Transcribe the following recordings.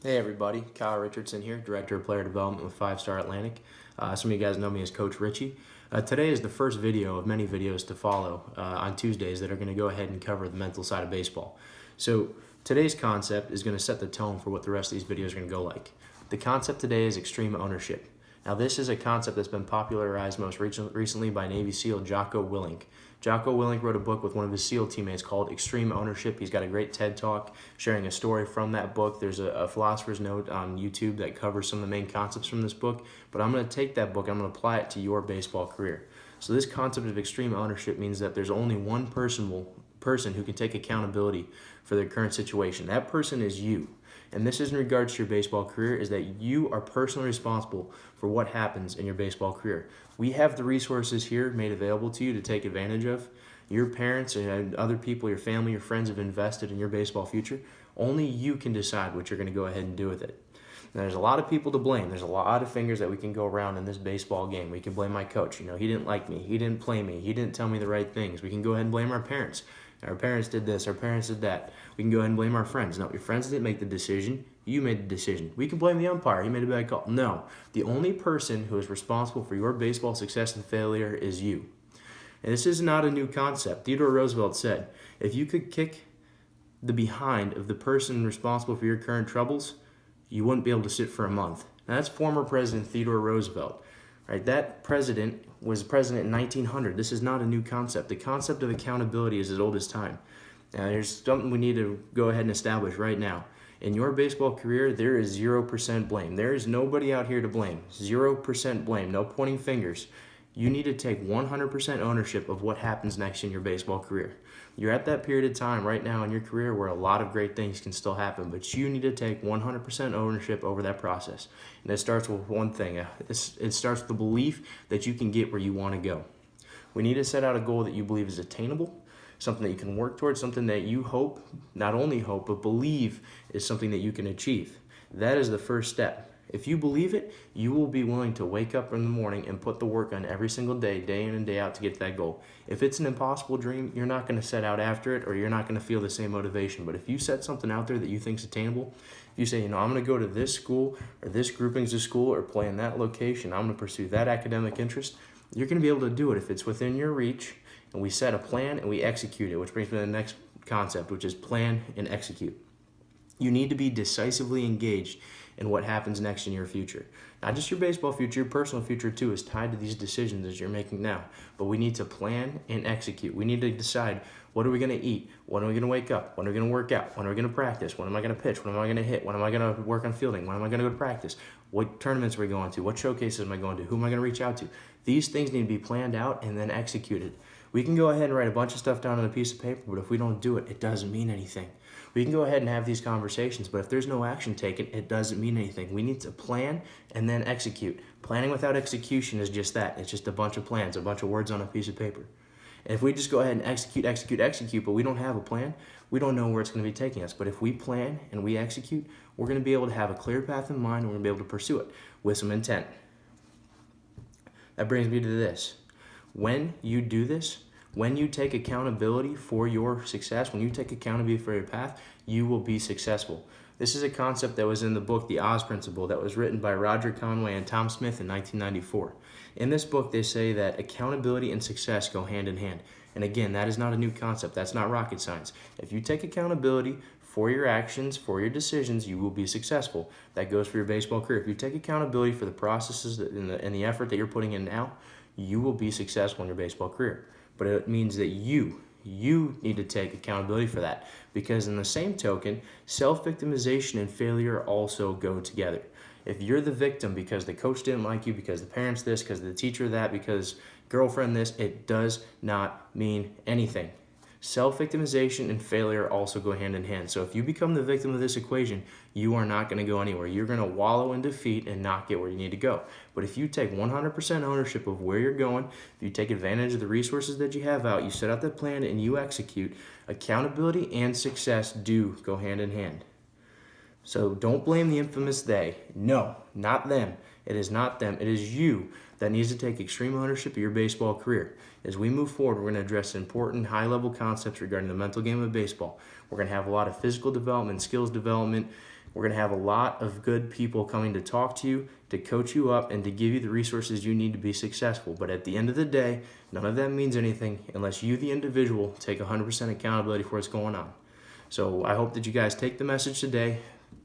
Hey everybody, Kyle Richardson here, Director of Player Development with 5 Star Atlantic. Some of you guys know me as Coach Richie. Today is the first video of many videos to follow on Tuesdays that are going to go ahead and cover the mental side of baseball. So today's concept is going to set the tone for what the rest of these videos are going to go like. The concept today is extreme ownership. Now this is a concept that's been popularized most recently by Navy SEAL Jocko Willink. Jocko Willink wrote a book with one of his SEAL teammates called Extreme Ownership. He's got a great TED Talk sharing a story from that book. There's a philosopher's note on YouTube that covers some of the main concepts from this book. But I'm going to take that book and I'm going to apply it to your baseball career. So this concept of extreme ownership means that there's only one person who can take accountability for their current situation. That person is you. And this is in regards to your baseball career, is that you are personally responsible for what happens in your baseball career. We have the resources here made available to you to take advantage of. Your parents and other people, your family, your friends have invested in your baseball future. Only you can decide what you're going to go ahead and do with it. Now, there's a lot of people to blame. There's a lot of fingers that we can go around in this baseball game. We can blame my coach. He didn't like me. He didn't play me. He didn't tell me the right things. We can go ahead and blame our parents. Our parents did this. Our parents did that. We can go ahead and blame our friends. No, your friends didn't make the decision. You made the decision. We can blame the umpire. He made a bad call. No, the only person who is responsible for your baseball success and failure is you. And this is not a new concept. Theodore Roosevelt said, if you could kick the behind of the person responsible for your current troubles, you wouldn't be able to sit for a month. Now, that's former President Theodore Roosevelt. Right? That president was president in 1900. This is not a new concept. The concept of accountability is as old as time. Now, there's something we need to go ahead and establish right now. In your baseball career, there is 0% blame. There is nobody out here to blame. 0% blame. No pointing fingers. You need to take 100% ownership of what happens next in your baseball career. You're at that period of time right now in your career where a lot of great things can still happen, but you need to take 100% ownership over that process. And it starts with one thing. It starts with the belief that you can get where you want to go. We need to set out a goal that you believe is attainable, something that you can work towards, something that you hope, not only hope, but believe is something that you can achieve. That is the first step. If you believe it, you will be willing to wake up in the morning and put the work on every single day, day in and day out to get to that goal. If it's an impossible dream, you're not going to set out after it, or you're not going to feel the same motivation. But if you set something out there that you think is attainable, if you say, I'm going to go to this school or this groupings of school or play in that location, I'm going to pursue that academic interest, you're going to be able to do it if it's within your reach, and we set a plan and we execute it, which brings me to the next concept, which is plan and execute. You need to be decisively engaged in what happens next in your future. Not just your baseball future, your personal future too is tied to these decisions that you're making now. But we need to plan and execute. We need to decide, what are we going to eat? When are we going to wake up? When are we going to work out? When are we going to practice? When am I going to pitch? When am I going to hit? When am I going to work on fielding? When am I going to go to practice? What tournaments are we going to? What showcases am I going to? Who am I going to reach out to? These things need to be planned out and then executed. We can go ahead and write a bunch of stuff down on a piece of paper, but if we don't do it, it doesn't mean anything. We can go ahead and have these conversations, but if there's no action taken, it doesn't mean anything. We need to plan and then execute. Planning without execution is just that. It's just a bunch of plans, a bunch of words on a piece of paper. And if we just go ahead and execute, but we don't have a plan, we don't know where it's going to be taking us. But if we plan and we execute, we're going to be able to have a clear path in mind, and we're going to be able to pursue it with some intent. That brings me to this. When you do this, when you take accountability for your success, when you take accountability for your path, you will be successful. This is a concept that was in the book, The Oz Principle, that was written by Roger Conway and Tom Smith in 1994. In this book, they say that accountability and success go hand in hand. And again, that is not a new concept. That's not rocket science. If you take accountability for your actions, for your decisions, you will be successful. That goes for your baseball career. If you take accountability for the processes and the effort that you're putting in now, you will be successful in your baseball career. But it means that you need to take accountability for that. Because in the same token, self-victimization and failure also go together. If you're the victim because the coach didn't like you, because the parents this, because the teacher that, because girlfriend this, it does not mean anything. Self-victimization and failure also go hand in hand. So if you become the victim of this equation, you are not going to go anywhere. You're going to wallow in defeat and not get where you need to go. But if you take 100% ownership of where you're going, if you take advantage of the resources that you have out, you set out the plan and you execute, accountability and success do go hand in hand. So don't blame the infamous they. No, not them. It is not them. It is you that needs to take extreme ownership of your baseball career. As we move forward, we're going to address important high-level concepts regarding the mental game of baseball. We're going to have a lot of physical development, skills development, We're going to have a lot of good people coming to talk to you, to coach you up, and to give you the resources you need to be successful. But at the end of the day, none of that means anything unless you, the individual, take 100% accountability for what's going on. So I hope that you guys take the message today,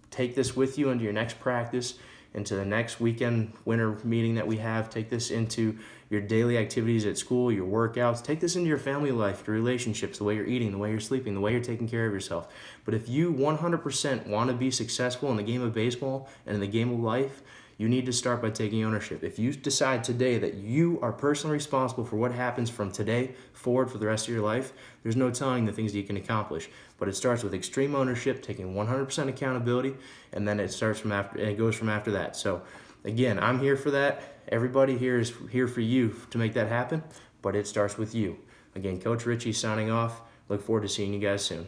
take this with you into your next practice, into the next weekend winter meeting that we have. Take this into your daily activities at school, your workouts. Take this into your family life, your relationships, the way you're eating, the way you're sleeping, the way you're taking care of yourself. But if you 100% want to be successful in the game of baseball and in the game of life, you need to start by taking ownership. If you decide today that you are personally responsible for what happens from today forward for the rest of your life, there's no telling the things that you can accomplish. But it starts with extreme ownership, taking 100% accountability, and then it starts from after, and it goes from after that. So again, I'm here for that. Everybody here is here for you to make that happen, but it starts with you. Again, Coach Richie signing off. Look forward to seeing you guys soon.